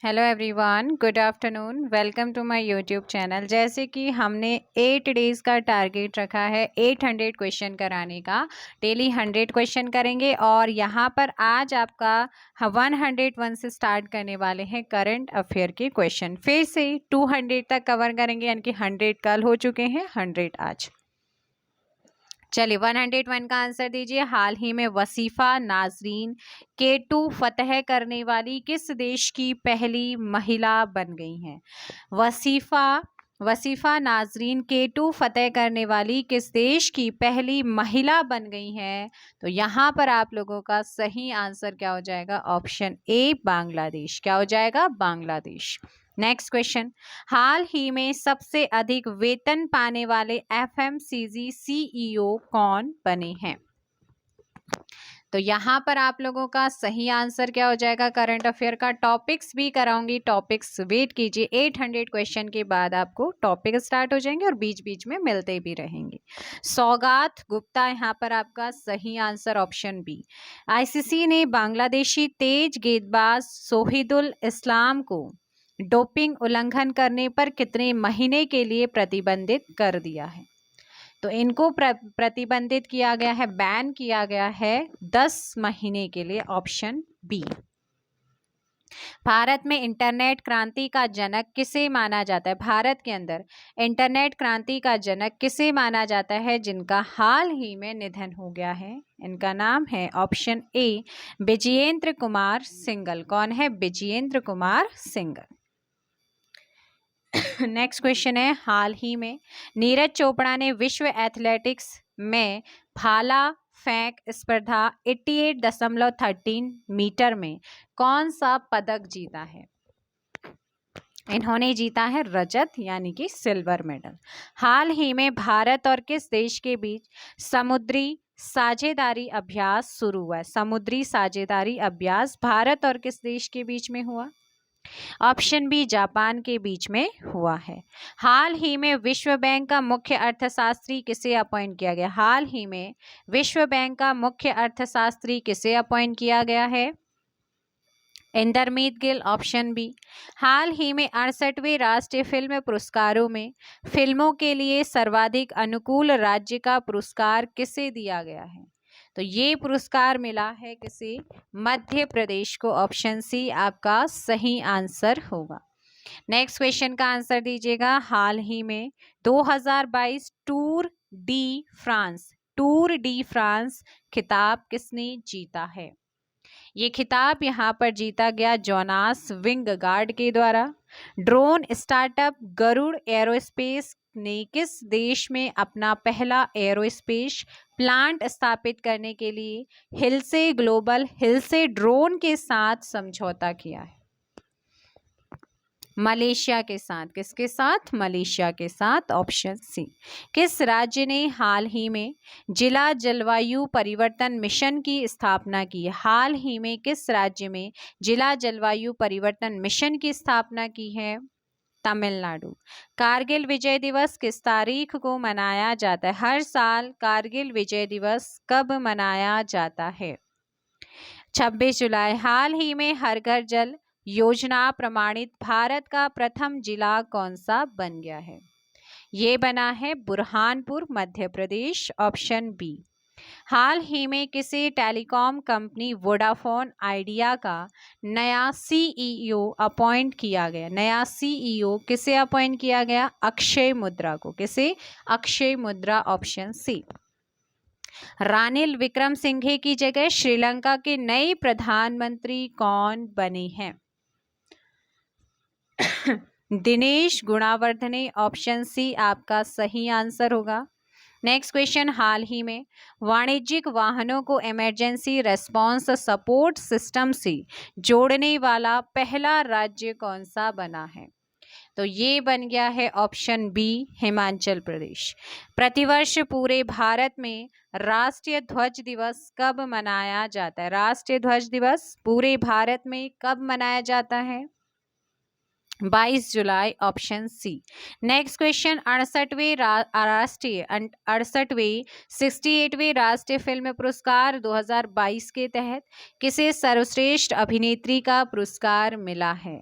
Hello everyone, good afternoon. Welcome to my YouTube channel. जैसे कि हमने 8 डेज़ का टारगेट रखा है 800 क्वेश्चन कराने का। डेली 100 क्वेश्चन करेंगे और यहाँ पर आज आपका 101 से स्टार्ट करने वाले हैं करंट अफेयर के क्वेश्चन। फिर से 200 तक कवर करेंगे, यानी कि 100 कल हो चुके हैं, 100 आज। चलिए 101 का आंसर दीजिए। हाल ही में वसीफा नाजरीन K2 फतह करने वाली किस देश की पहली महिला बन गई हैं? वसीफा नाजरीन K2 फतह करने वाली किस देश की पहली महिला बन गई हैं? तो यहाँ पर आप लोगों का सही आंसर क्या हो जाएगा? Option A Bangladesh. क्या हो जाएगा? बांग्लादेश। नेक्स्ट क्वेश्चन, हाल ही में सबसे अधिक वेतन पाने वाले FMCG CEO कौन बने हैं? तो यहाँ पर आप लोगों का सही आंसर क्या हो जाएगा? करंट अफेयर का टॉपिक्स भी कराऊंगी, टॉपिक्स वेट कीजिए। 800 क्वेश्चन के बाद आपको टॉपिक स्टार्ट हो जाएंगे और बीच बीच में मिलते भी रहेंगे। सौगात गुप्ता यहाँ पर आपका सही आंसर ऑप्शन बी। ICC ने बांग्लादेशी तेज गेंदबाज सोहिदुल इस्लाम को डोपिंग उल्लंघन करने पर कितने महीने के लिए प्रतिबंधित कर दिया है? तो इनको प्रतिबंधित किया गया है, बैन किया गया है 10 महीने के लिए, ऑप्शन बी। भारत में इंटरनेट क्रांति का जनक किसे माना जाता है? भारत के अंदर इंटरनेट क्रांति का जनक किसे माना जाता है जिनका हाल ही में निधन हो गया है? इनका नाम है ऑप्शन ए विजयेंद्र कुमार सिंघल। कौन है? विजयेंद्र कुमार सिंघल। नेक्स्ट क्वेश्चन है, हाल ही में नीरज चोपड़ा ने विश्व एथलेटिक्स में भाला फेंक स्पर्धा 88.13 मीटर में कौन सा पदक जीता है? इन्होंने जीता है रजत, यानी कि सिल्वर मेडल। हाल ही में भारत और किस देश के बीच समुद्री साझेदारी अभ्यास शुरू हुआ है? समुद्री साझेदारी अभ्यास भारत और किस देश के बीच में हुआ? ऑप्शन बी जापान के बीच में हुआ है। हाल ही में विश्व बैंक का मुख्य अर्थशास्त्री किसे अपॉइंट किया गया? हाल ही में विश्व बैंक का मुख्य अर्थशास्त्री किसे अपॉइंट किया गया है? Indermit Gill, option B. हाल ही में 68वें राष्ट्रीय फिल्म पुरस्कारों में फिल्मों के लिए सर्वाधिक अनुकूल राज्य का पुरस्कार किसे दिया गया है? तो ये पुरस्कार मिला है किसे? मध्य प्रदेश को। ऑप्शन सी आपका सही आंसर होगा। नेक्स्ट क्वेश्चन का आंसर दीजिएगा। हाल ही में 2022 टूर डी फ्रांस खिताब किसने जीता है? ये खिताब यहाँ पर जीता गया जोनास विंगगार्ड के द्वारा। ड्रोन स्टार्टअप गरुड़ एरोस्पेस ने किस देश में अपना पहला एरोस्पेस प्लांट स्थापित करने के लिए हिल से ड्रोन के साथ समझौता किया है? मलेशिया के साथ। किसके साथ? मलेशिया के साथ, ऑप्शन सी। किस राज्य ने हाल ही में जिला जलवायु परिवर्तन मिशन की स्थापना की? हाल ही में किस राज्य में जिला जलवायु परिवर्तन मिशन की स्थापना की है? तमिलनाडु। कारगिल विजय दिवस किस तारीख को मनाया जाता है? हर साल कारगिल विजय दिवस कब मनाया जाता है? 26 जुलाई। हाल ही में हर घर जल योजना प्रमाणित भारत का प्रथम जिला कौन सा बन गया है? ये बना है बुरहानपुर, मध्य प्रदेश, ऑप्शन बी। हाल ही में किसे टेलीकॉम कंपनी वोडाफोन आइडिया का नया CEO अपॉइंट किया गया? नया CEO किसे अपॉइंट किया गया? अक्षय मुद्रा को। किसे? अक्षय मुद्रा, ऑप्शन सी। रानिल विक्रमसिंघे की जगह श्रीलंका के नए प्रधानमंत्री कौन बने हैं? दिनेश गुणावर्धने, ऑप्शन सी आपका सही आंसर होगा। नेक्स्ट क्वेश्चन, हाल ही में वाणिज्यिक वाहनों को इमरजेंसी रेस्पॉन्स सपोर्ट सिस्टम से जोड़ने वाला पहला राज्य कौन सा बना है? तो ये बन गया है ऑप्शन बी हिमाचल प्रदेश। प्रतिवर्ष पूरे भारत में राष्ट्रीय ध्वज दिवस कब मनाया जाता है? राष्ट्रीय ध्वज दिवस पूरे भारत में कब मनाया जाता है? 22 जुलाई, ऑप्शन सी। नेक्स्ट क्वेश्चन, 68वें राष्ट्रीय फिल्म पुरस्कार 2022 के तहत किसे सर्वश्रेष्ठ अभिनेत्री का पुरस्कार मिला है?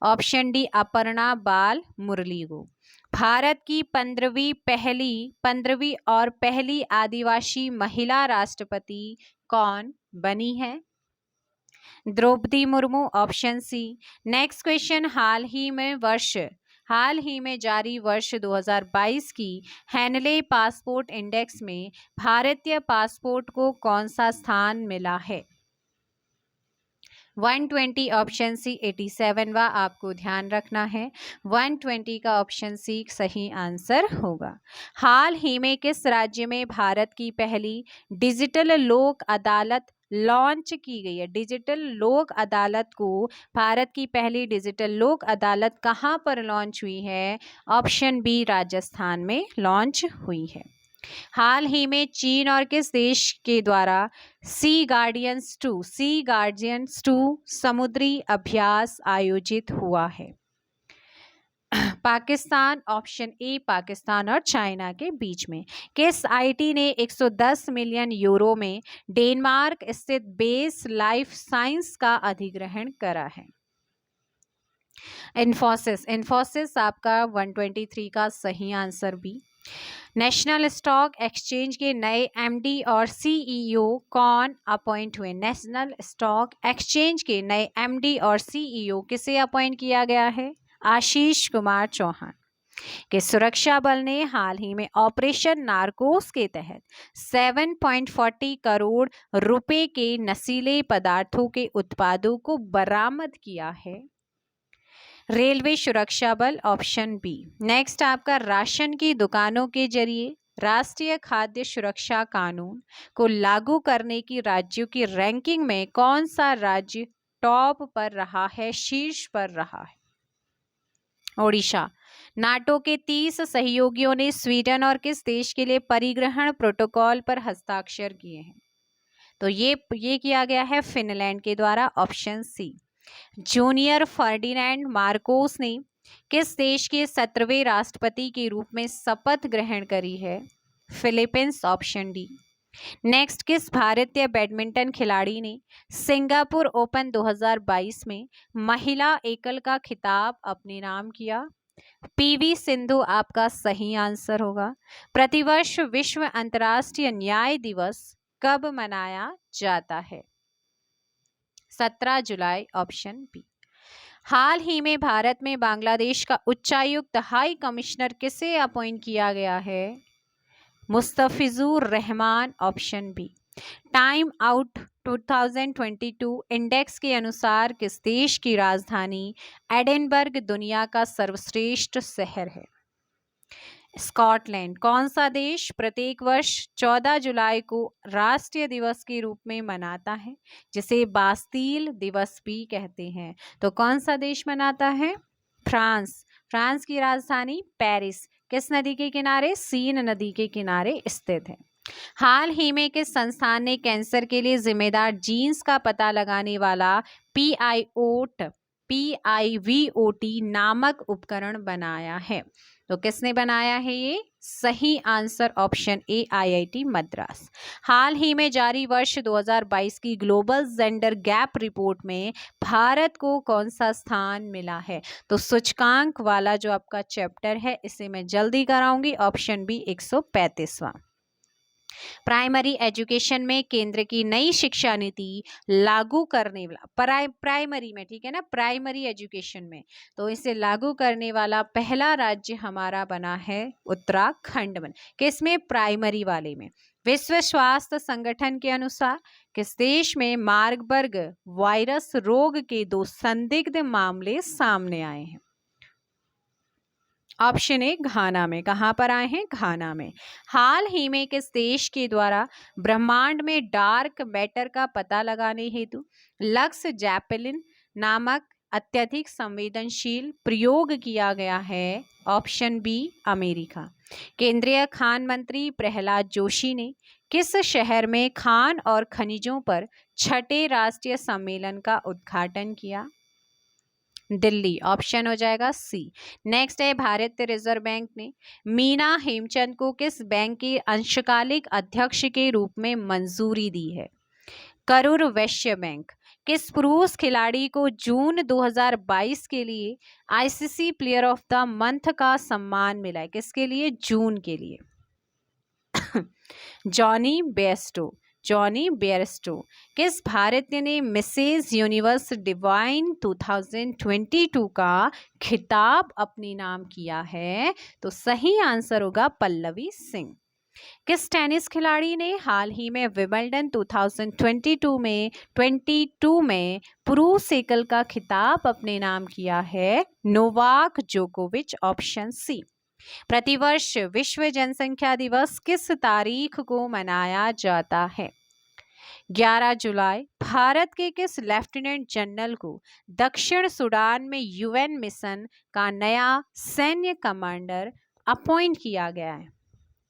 ऑप्शन डी अपर्णा बाल मुरली को। भारत की 15वीं और पहली आदिवासी महिला राष्ट्रपति कौन बनी है? Droupadi Murmu, option C. Next question, हाल ही में जारी वर्ष 2022 की हैनले पासपोर्ट इंडेक्स में भारतीय पासपोर्ट को कौन सा स्थान मिला है? 120, ऑप्शन सी। 87वां आपको ध्यान रखना है, 120 का ऑप्शन सी सही आंसर होगा। हाल ही में किस राज्य में भारत की पहली डिजिटल लोक अदालत लॉन्च की गई है? डिजिटल लोक अदालत को, भारत की पहली डिजिटल लोक अदालत कहाँ पर लॉन्च हुई है? ऑप्शन बी राजस्थान में लॉन्च हुई है। हाल ही में चीन और किस देश के द्वारा सी गार्डियंस 2 समुद्री अभ्यास आयोजित हुआ है? पाकिस्तान, ऑप्शन ए पाकिस्तान और चाइना के बीच में। किस आईटी ने 110 मिलियन यूरो में डेनमार्क स्थित बेस लाइफ साइंस का अधिग्रहण करा है? इन्फोसिस आपका 123 का सही answer B. National Stock Exchange के नए एमडी और सीईओ कौन अपॉइंट हुए? नेशनल स्टॉक एक्सचेंज के नए एमडी और सीईओ किसे अपॉइंट किया गया है? आशीष कुमार चौहान। के सुरक्षा बल ने हाल ही में ऑपरेशन नारकोस के तहत 7.40 करोड़ रुपए के नशीले पदार्थों के उत्पादों को बरामद किया है? रेलवे सुरक्षा बल, ऑप्शन बी। नेक्स्ट आपका, राशन की दुकानों के जरिए राष्ट्रीय खाद्य सुरक्षा कानून को लागू करने की राज्यों की रैंकिंग में कौन सा राज्य टॉप पर रहा है, शीर्ष पर रहा है? ओडिशा। नाटो के 30 सहयोगियों ने स्वीडन और किस देश के लिए परिग्रहण प्रोटोकॉल पर हस्ताक्षर किए हैं? तो ये किया गया है फिनलैंड के द्वारा, option C. Junior Ferdinand Marcos ने किस देश के 17वें राष्ट्रपति के रूप में शपथ ग्रहण करी है? Philippines, option D. नेक्स्ट, किस भारतीय बैडमिंटन खिलाड़ी ने सिंगापुर ओपन 2022 में महिला एकल का खिताब अपने नाम किया? पीवी सिंधु आपका सही आंसर होगा। प्रतिवर्ष विश्व अंतर्राष्ट्रीय न्याय दिवस कब मनाया जाता है? 17 जुलाई, ऑप्शन बी। हाल ही में भारत में बांग्लादेश का उच्चायुक्त हाई कमिश्नर किसे अपॉइंट किया गया है? Mustafizur Rahman, option B. Time out 2022 index के अनुसार किस देश की राजधानी एडिनबर्ग दुनिया का सर्वश्रेष्ठ शहर है? स्कॉटलैंड। कौन सा देश प्रत्येक वर्ष 14 जुलाई को राष्ट्रीय दिवस के रूप में मनाता है, जिसे बास्तील दिवस भी कहते हैं? तो कौन सा देश मनाता है? फ्रांस। फ्रांस की राजधानी पेरिस किस नदी के किनारे? सीन नदी के किनारे स्थित है। हाल ही में किस संस्थान ने कैंसर के लिए जिम्मेदार जीन्स का पता लगाने वाला PIVOT नामक उपकरण बनाया है? तो किसने बनाया है ये? सही answer option A IIT Madras. हाल ही में जारी वर्ष 2022 की ग्लोबल जेंडर गैप रिपोर्ट में भारत को कौन सा स्थान मिला है? तो सूचकांक वाला जो आपका चैप्टर है इसे मैं जल्दी कराऊंगी, ऑप्शन बी 135वां। प्राइमरी एजुकेशन में केंद्र की नई शिक्षा नीति लागू करने वाला, प्राइमरी में, ठीक है ना, प्राइमरी एजुकेशन में, तो इसे लागू करने वाला पहला राज्य हमारा बना है उत्तराखंड में। किसमें? प्राइमरी वाले में। विश्व स्वास्थ्य संगठन के अनुसार किस देश में मार्बर्ग वायरस रोग के 2 संदिग्ध मामले सामने आए हैं? ऑप्शन ए घाना में। कहां पर आए हैं? घाना में। हाल ही में किस देश के द्वारा ब्रह्मांड में डार्क मैटर का पता लगाने हेतु लक्स जैपेलिन नामक अत्यधिक संवेदनशील प्रयोग किया गया है? Option B America. केंद्रीय खान मंत्री प्रहलाद जोशी ने किस शहर में खान और खनिजों पर 6ठे राष्ट्रीय सम्मेलन का उद्घाटन किया? दिल्ली, ऑप्शन हो जाएगा सी। नेक्स्ट है, भारतीय रिजर्व बैंक ने मीना हेमचंद को किस बैंक के अंशकालिक अध्यक्ष के रूप में मंजूरी दी है? करूर वैश्य बैंक। किस पुरुष खिलाड़ी को जून 2022 के लिए ICC player of the month का सम्मान मिला है? किसके लिए? जून के लिए। Jonny Bairstow. किस भारतीय ने मिसेज यूनिवर्स डिवाइन 2022 का खिताब अपने नाम किया है? तो सही आंसर होगा पल्लवी सिंह। किस टेनिस खिलाड़ी ने हाल ही में विंबलडन 2022 में पुरुष एकल का खिताब अपने नाम किया है? नोवाक जोकोविच। Option C. प्रतिवर्ष विश्व जनसंख्या दिवस किस तारीख को मनाया जाता है? 11 जुलाई। भारत के किस लेफ्टिनेंट जनरल को दक्षिण सूडान में यूएन मिशन का नया सैन्य कमांडर अपॉइंट किया गया है?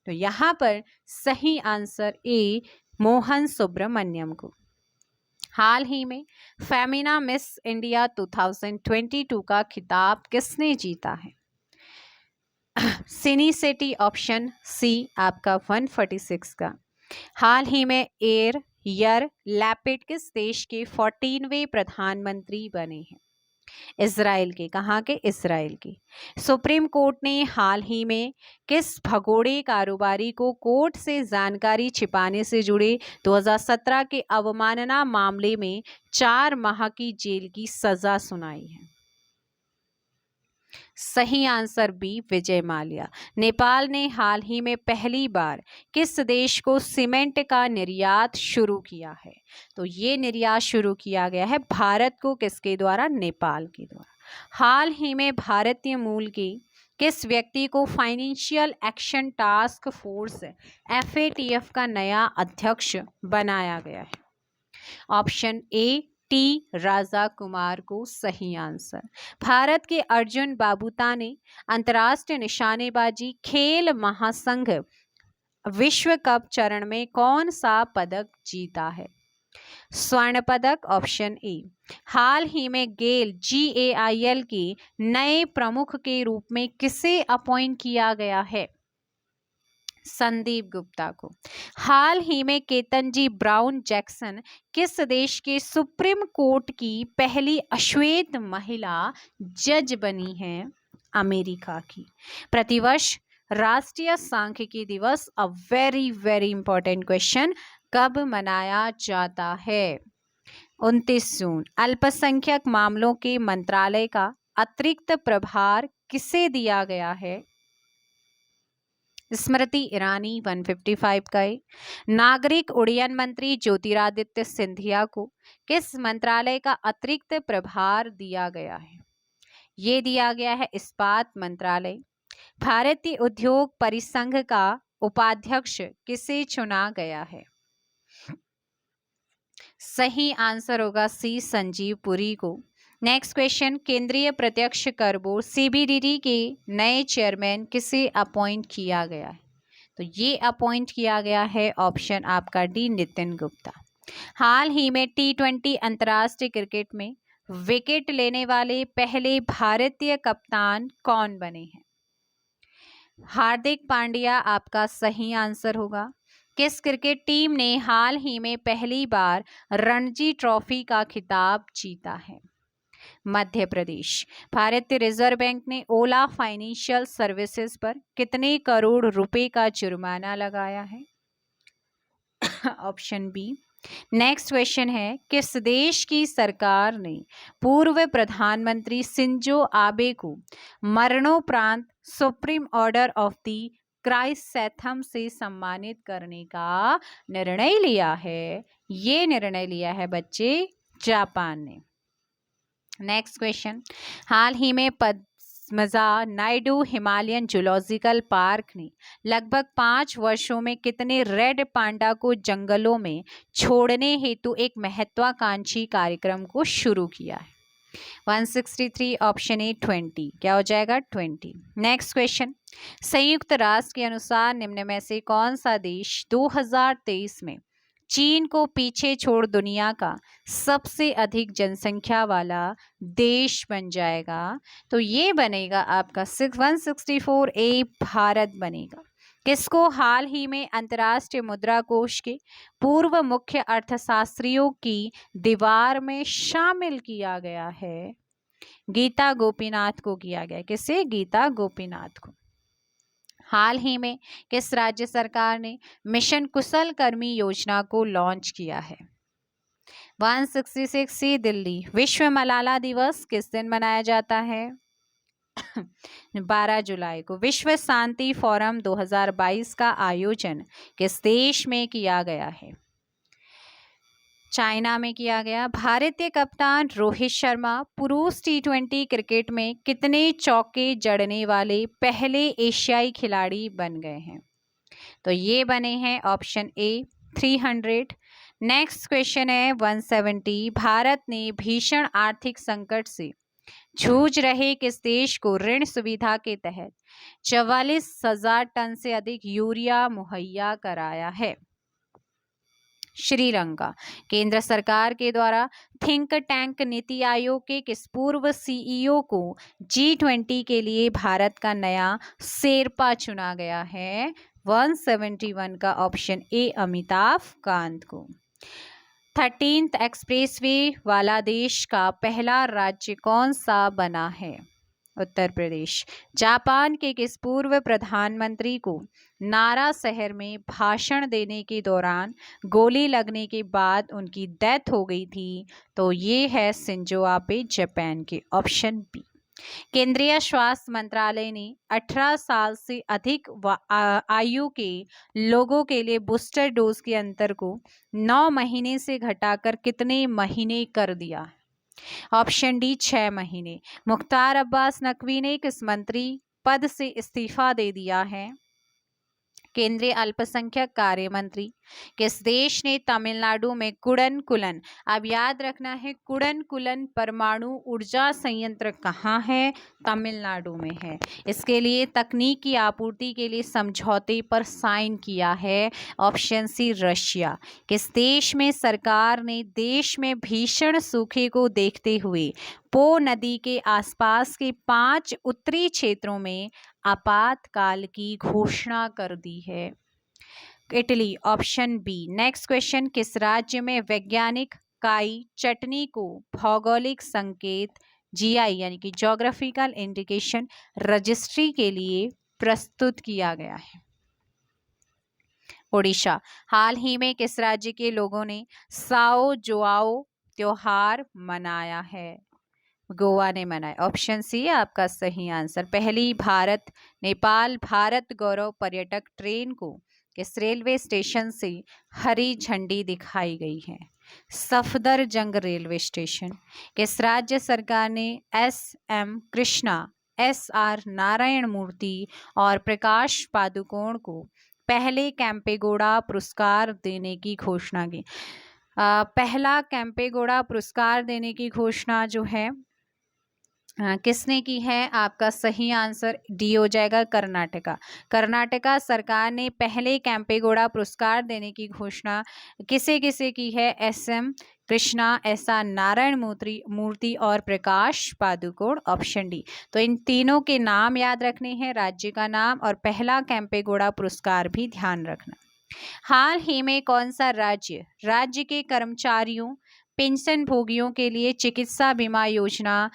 तो यहाँ पर सही आंसर ए, मोहन सुब्रमण्यम को। हाल ही में फेमिना मिस इंडिया 2022 का खिताब किसने जीता है? सिनी सेठी। ऑप्शन सी आपका 146 का। हाल ही में यार लैपिड किस देश के 14वें प्रधानमंत्री बने हैं? इजराइल के। कहाँ के? इजराइल के। सुप्रीम कोर्ट ने हाल ही में किस भगोड़े कारोबारी को कोर्ट से जानकारी छिपाने से जुड़े 2017 के अवमानना मामले में 4 माह की जेल की सजा सुनाई है? सही आंसर बी, विजय माल्या। नेपाल ने हाल ही में पहली बार किस देश को सीमेंट का निर्यात शुरू किया है? तो ये निर्यात शुरू किया गया है भारत को। किसके द्वारा? नेपाल के द्वारा। हाल ही में भारतीय मूल के किस व्यक्ति को financial action task force FATF का नया अध्यक्ष बनाया गया है? ऑप्शन ए, टी राजा कुमार को सही आंसर। भारत के अर्जुन बाबूता ने अंतर्राष्ट्रीय निशानेबाजी खेल महासंघ विश्व कप चरण में कौन सा पदक जीता है? स्वर्ण पदक। Option A. हाल ही में गेल GAIL के नए प्रमुख के रूप में किसे अपॉइंट किया गया है? संदीप गुप्ता को। हाल ही में केतनजी ब्राउन जैक्सन किस देश के सुप्रीम कोर्ट की पहली अश्वेत महिला जज बनी है? अमेरिका की। प्रतिवर्ष राष्ट्रीय सांख्यिकी दिवस, a very very important question, कब मनाया जाता है? 29 जून। अल्पसंख्यक मामलों के मंत्रालय का अतिरिक्त प्रभार किसे दिया गया है? स्मृति ईरानी 155 का। नागरिक उड्डयन मंत्री ज्योतिरादित्य सिंधिया को किस मंत्रालय का अतिरिक्त प्रभार दिया गया है? ये दिया गया है इस्पात मंत्रालय। भारतीय उद्योग परिसंघ का उपाध्यक्ष किसे चुना गया है? सही आंसर होगा सी, संजीव पुरी को। नेक्स्ट क्वेश्चन, केंद्रीय प्रत्यक्ष कर बोर्ड CBDT के नए चेयरमैन किसे अपॉइंट किया गया है? तो ये अपॉइंट किया गया है ऑप्शन आपका डी, नितिन गुप्ता। हाल ही में T20 अंतर्राष्ट्रीय क्रिकेट में विकेट लेने वाले पहले भारतीय कप्तान कौन बने हैं? हार्दिक पांड्या आपका सही आंसर होगा। किस क्रिकेट टीम ने हाल ही में पहली बार रणजी ट्रॉफी का खिताब जीता है? मध्य प्रदेश। भारतीय रिजर्व बैंक ने ओला फाइनेंशियल सर्विसेज पर कितने करोड़ रुपए का जुर्माना लगाया है? Option B. नेक्स्ट क्वेश्चन है, किस देश की सरकार ने पूर्व प्रधानमंत्री शिंजो आबे को मरणोपरांत सुप्रीम ऑर्डर ऑफ द क्राइसेंथम से सम्मानित करने का निर्णय लिया है? ये निर्णय लिया है बच्चे जापान ने। नेक्स्ट क्वेश्चन, हाल ही में Padmaja Naidu Himalayan zoological park ने लगभग 5 वर्षों में कितने रेड पांडा को जंगलों में छोड़ने हेतु एक महत्वाकांक्षी कार्यक्रम को शुरू किया है? 163 ऑप्शन ए 20। क्या हो जाएगा? 20। नेक्स्ट क्वेश्चन, संयुक्त राष्ट्र के अनुसार निम्न में से कौन सा देश 2023 में चीन को पीछे छोड़ दुनिया का सबसे अधिक जनसंख्या वाला देश बन जाएगा? तो ये बनेगा आपका 164 ए, भारत बनेगा। किसको हाल ही में अंतर्राष्ट्रीय मुद्रा कोष के पूर्व मुख्य अर्थशास्त्रियों की दीवार में शामिल किया गया है? गीता गोपीनाथ को किया गया। किसे? गीता गोपीनाथ को। हाल ही में किस राज्य सरकार ने मिशन कुशल कर्मी योजना को लॉन्च किया है? 166 सी दिल्ली। विश्व मलाला दिवस किस दिन मनाया जाता है? 12 जुलाई को। विश्व शांति फोरम 2022 का आयोजन किस देश में किया गया है? चाइना में किया गया। भारतीय कप्तान रोहित शर्मा पुरुष T20 क्रिकेट में कितने चौके जड़ने वाले पहले एशियाई खिलाड़ी बन गए हैं? तो ये बने हैं ऑप्शन ए 300। नेक्स्ट क्वेश्चन है 170। भारत ने भीषण आर्थिक संकट से जूझ रहे किस देश को ऋण सुविधा के तहत 44,000 टन से अधिक यूरिया मुहैया कराया है? श्रीलंका। केंद्र सरकार के द्वारा थिंक टैंक नीति आयोग के किस पूर्व CEO को G20 के लिए भारत का नया शेरपा चुना गया है? 171 का ऑप्शन ए अमिताभ कांत को। 13th एक्सप्रेसवे वाला देश का पहला राज्य कौन सा बना है? उत्तर प्रदेश। जापान के किस पूर्व प्रधानमंत्री को नारा शहर में भाषण देने के दौरान गोली लगने के बाद उनकी डेथ हो गई थी? तो ये है शिंजो आबे, जापान के। Option B. केंद्रीय स्वास्थ्य मंत्रालय ने 18 साल से अधिक आयु के लोगों के लिए बूस्टर डोज के अंतर को 9 महीने से घटाकर कितने महीने कर दिया? ऑप्शन डी 6 महीने। मुख्तार अब्बास नकवी ने किस मंत्री पद से इस्तीफा दे दिया है? केंद्रीय अल्पसंख्यक कार्य मंत्री। किस देश ने तमिलनाडु में कुडनकुलन, अब याद रखना है कुडनकुलन परमाणु ऊर्जा संयंत्र कहाँ है? तमिलनाडु में है। इसके लिए तकनीकी आपूर्ति के लिए समझौते पर साइन किया है? Option C Russia. किस देश में सरकार ने देश में भीषण सूखे को देखते हुए पो नदी के आसपास के 5 उत्तरी क्षेत्रों में आपातकाल की घोषणा कर दी है? Italy. Option B. Next question. किस राज्य में वैज्ञानिक काई चटनी को भौगोलिक संकेत GI यानी कि ज्योग्राफिकल इंडिकेशन रजिस्ट्री के लिए प्रस्तुत किया गया है? ओडिशा। हाल ही में किस राज्य के लोगों ने साओ जोआओ त्योहार मनाया है? गोवा ने मनाया। ऑप्शन सी आपका सही आंसर। पहली भारत नेपाल भारत गौरव पर्यटक ट्रेन को किस रेलवे स्टेशन से हरी झंडी दिखाई गई है? Safdarjung railway station. किस राज्य सरकार ने SM कृष्णा, SR नारायण मूर्ति और प्रकाश पादुकोण को पहले कैंपेगौड़ा पुरस्कार देने की घोषणा की? पहला कैंपेगौड़ा पुरस्कार देने की घोषणा जो है किसने की है? आपका सही आंसर डी हो जाएगा, कर्नाटका। कर्नाटका सरकार ने पहले कैंपेगौड़ा पुरस्कार देने की घोषणा किसे किसे की है? SM कृष्णा, SR नारायण मूर्ति और प्रकाश पादुकोण। Option D. तो इन तीनों के नाम याद रखने हैं, राज्य का नाम और पहला कैंपेगौड़ा पुरस्कार भी ध्यान रखना। हाल ही में कौन सा राज्य के कर्मचारियों पेंशन भोगियों के लिए चिकित्सा बीमा योजना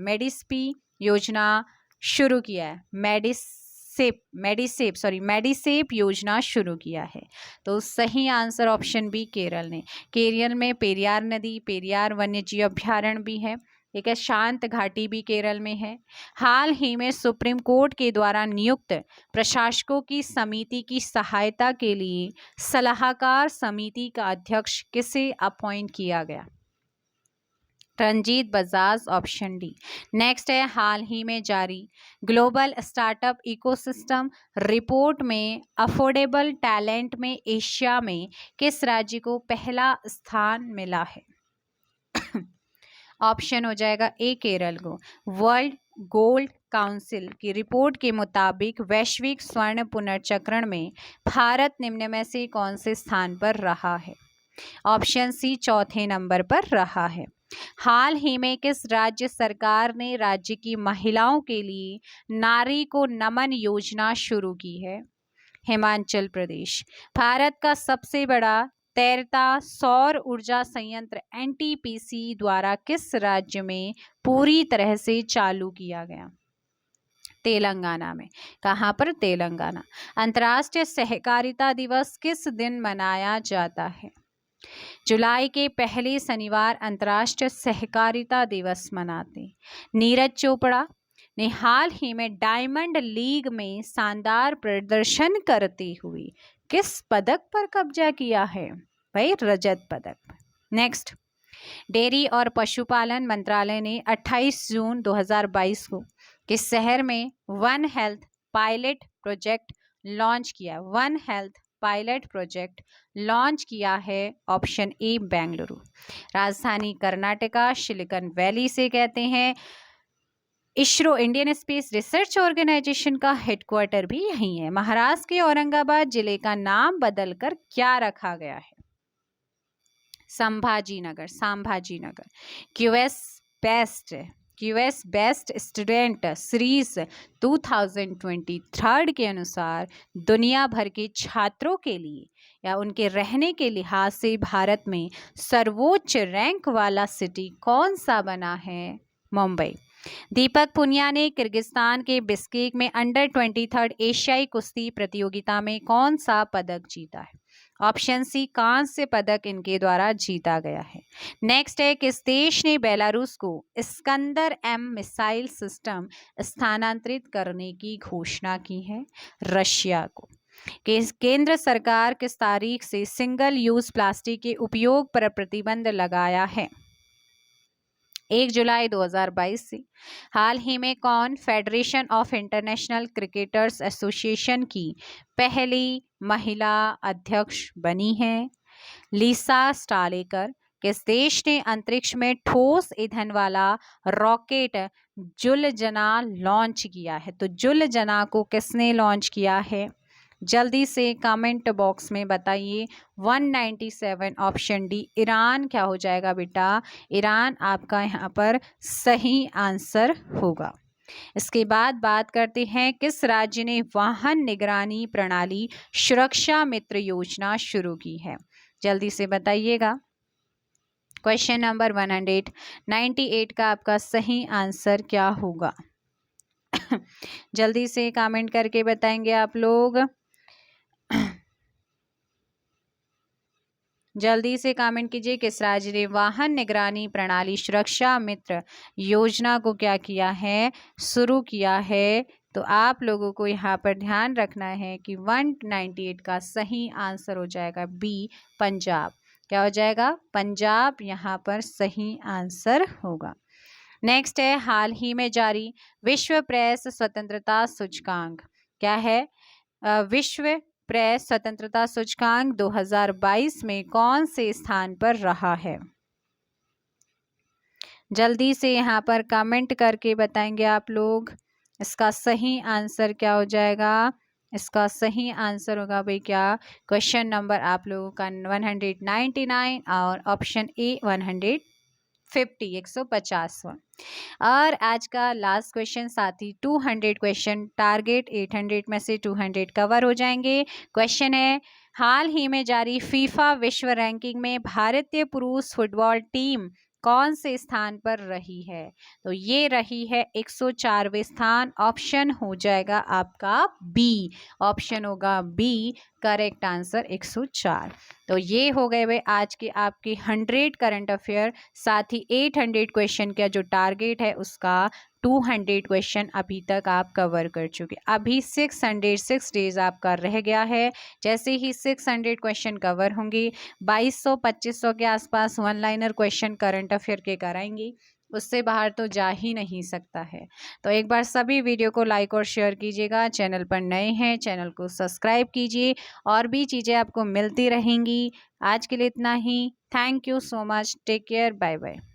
मेडिस्पी योजना शुरू किया है? मेडिसेप योजना शुरू किया है। तो सही आंसर ऑप्शन बी केरल ने। केरल में पेरियार नदी, पेरियार वन्यजीव अभ्यारण्य भी है। ठीक है, शांत घाटी भी केरल में है। हाल ही में सुप्रीम कोर्ट के द्वारा नियुक्त प्रशासकों की समिति की सहायता के लिए सलाहकार समिति का अध्यक्ष किसे अपॉइंट किया गया? Ranjit Bajaj. Option D. Next है हाल ही में जारी ग्लोबल स्टार्टअप इकोसिस्टम रिपोर्ट में अफोर्डेबल टैलेंट में एशिया में किस राज्य को पहला स्थान मिला है? ऑप्शन हो जाएगा ए केरल को। वर्ल्ड गोल्ड काउंसिल की रिपोर्ट के मुताबिक वैश्विक स्वर्ण पुनर्चक्रण में भारत निम्न में से कौन से स्थान पर रहा है? ऑप्शन सी चौथे नंबर पर रहा है। हाल ही में किस राज्य सरकार ने राज्य की महिलाओं के लिए नारी को नमन योजना शुरू की है? हिमाचल प्रदेश। भारत का सबसे बड़ा तैरता सौर ऊर्जा संयंत्र एनटीपीसी द्वारा किस राज्य में पूरी तरह से चालू किया गया? तेलंगाना में। कहाँ पर? तेलंगाना। अंतर्राष्ट्रीय सहकारिता दिवस किस दिन मनाया जाता है? जुलाई के पहले शनिवार अंतर्राष्ट्रीय सहकारिता दिवस मनाते। नीरज चोपड़ा ने हाल ही में डायमंड लीग में शानदार प्रदर्शन करते हुए किस पदक पर कब्जा किया है? भाई रजत पदक। नेक्स्ट, डेयरी और पशुपालन मंत्रालय ने 28 जून 2022 को किस शहर में one health pilot project launch किया? One health pilot project launch किया है? Option A Bengaluru. राजधानी कर्नाटका सिलिकॉन वैली से कहते हैं। ISRO Indian Space Research Organisation का हेडक्वार्टर भी यहीं है। महाराष्ट्र के औरंगाबाद जिले का नाम बदलकर क्या रखा गया है? Sambhajinagar. Sambhajinagar. QS best student series 2023 के अनुसार दुनिया भर के छात्रों के लिए या उनके रहने के लिहाज से भारत में सर्वोच्च रैंक वाला सिटी कौन सा बना है? मुंबई। दीपक पुनिया ने किर्गिस्तान के बिश्केक में अंडर 23 एशियाई कुश्ती प्रतियोगिता में कौन सा पदक जीता है? ऑप्शन सी कांस्य पदक इनके द्वारा जीता गया है। नेक्स्ट है, किस देश ने बेलारूस को इस्कंदर एम मिसाइल सिस्टम स्थानांतरित करने की घोषणा की है? रशिया को। केंद्र सरकार किस तारीख से सिंगल यूज प्लास्टिक के उपयोग पर प्रतिबंध लगाया है? 1 जुलाई 2022 से। हाल ही में कौन federation of international cricketers association की पहली महिला अध्यक्ष बनी है? लिसा स्टालेकर। किस देश ने अंतरिक्ष में ठोस ईंधन वाला रॉकेट जुलजना लॉन्च किया है? तो जुलजना को किसने लॉन्च किया है? जल्दी से कमेंट बॉक्स में बताइए। 197 ऑप्शन डी ईरान क्या हो जाएगा बेटा? ईरान आपका यहाँ पर सही आंसर होगा। इसके बाद बात करते हैं, किस राज्य ने वाहन निगरानी प्रणाली सुरक्षा मित्र योजना शुरू की है? जल्दी से बताइएगा। क्वेश्चन नंबर 198 का आपका सही आंसर क्या होगा? जल्दी से कमेंट करके बताएंगे आप लोग। जल्दी से कमेंट कीजिए, किस राज्य ने वाहन निगरानी प्रणाली सुरक्षा मित्र योजना को क्या किया है? शुरू किया है। तो आप लोगों को यहाँ पर ध्यान रखना है कि 198 का सही आंसर हो जाएगा बी पंजाब। क्या हो जाएगा? पंजाब यहाँ पर सही आंसर होगा। नेक्स्ट है, हाल ही में जारी विश्व प्रेस स्वतंत्रता सूचकांक क्या है? विश्व प्रेस स्वतंत्रता सूचकांक 2022 में कौन से स्थान पर रहा है? जल्दी से यहाँ पर कमेंट करके बताएंगे आप लोग। इसका सही आंसर क्या हो जाएगा? इसका सही आंसर होगा भाई क्या? क्वेश्चन नंबर आप लोगों का 199 और ऑप्शन ए 150 और आज का लास्ट क्वेश्चन साथी 200 क्वेश्चन टारगेट 800 में से 200 कवर हो जाएंगे। क्वेश्चन है, हाल ही में जारी फीफा विश्व रैंकिंग में भारतीय पुरुष फुटबॉल टीम कौन से स्थान पर रही है? तो ये रही है 104वें स्थान। ऑप्शन हो जाएगा आपका बी। ऑप्शन होगा बी करेक्ट आंसर 104। तो ये हो गए वे आज के आपके 100 करंट अफेयर। साथ ही 800 क्वेश्चन का जो टारगेट है उसका 200 क्वेश्चन अभी तक आप कवर कर चुके। अभी 606 डेज आपका रह गया है। जैसे ही 600 क्वेश्चन कवर होंगे 2200-2500 के आसपास one liner question current affair के कराएंगे। उससे बाहर तो जा ही नहीं सकता है। तो एक बार सभी वीडियो को लाइक और शेयर कीजिएगा। चैनल पर नए हैं चैनल को सब्सक्राइब कीजिए। और भी चीज़ें आपको मिलती रहेंगी। आज के लिए इतना ही। Thank you so much. Take care. Bye bye.